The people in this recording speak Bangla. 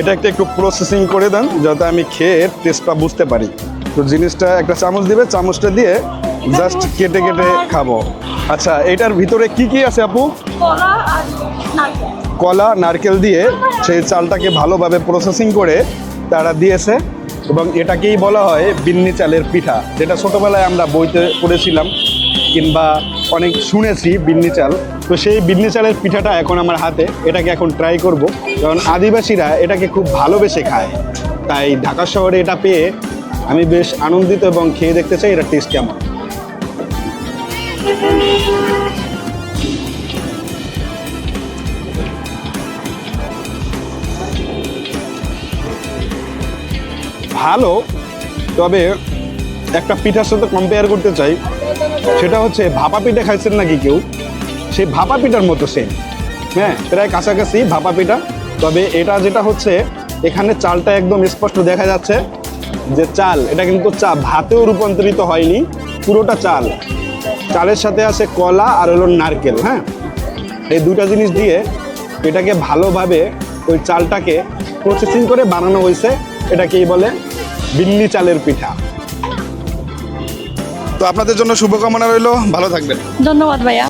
এটা একটু প্রসেসিং করে দেন যাতে আমি খেয়ে টেস্টটা বুঝতে পারি। তো জিনিসটা একটা চামচ দিবে, চামচটা দিয়ে জাস্ট কেটে কেটে খাবো। আচ্ছা, এটার ভিতরে কি কি আছে আপু? কলা আর নারকেল। কলা নারকেল দিয়ে সেই চালটাকে ভালোভাবে প্রসেসিং করে তারা দিয়েছে এবং এটাকেই বলা হয় বিন্নি চালের পিঠা, যেটা ছোটোবেলায় আমরা বইতে পড়েছিলাম কিংবা অনেক শুনেছি বিন্নি চাল। তো সেই বিন্নি চালের পিঠাটা এখন আমার হাতে, এটাকে এখন ট্রাই করব, কারণ আদিবাসীরা এটাকে খুব ভালোবেসে খায়। তাই ঢাকা শহরে এটা পেয়ে আমি বেশ আনন্দিত এবং খেয়ে দেখতে চাই এটা টেস্ট কেমন। ভালো, তবে একটা পিঠার সাথে কম্পেয়ার করতে চাই, সেটা হচ্ছে ভাপা পিঠা খাইছেন নাকি কেউ? সেই ভাপা পিঠার মতো সেম, হ্যাঁ প্রায় কাছাকাছি ভাপা পিঠা। তবে এটা যেটা হচ্ছে এখানে চালটা একদম স্পষ্ট দেখা যাচ্ছে যে চাল, এটা কিন্তু ভাতেও রূপান্তরিত হয়নি, পুরোটা চাল। চালের সাথে আছে কলা আর হলো নারকেল। হ্যাঁ, এই দুটা জিনিস দিয়ে এটাকে ভালোভাবে ওই চালটাকে প্রসেসিং করে বানানো হয়েছে, এটাকেই বলে বিন্নি চালের পিঠা। তো আপনাদের জন্য শুভকামনা রইল, ভালো থাকবেন। ধন্যবাদ ভাইয়া।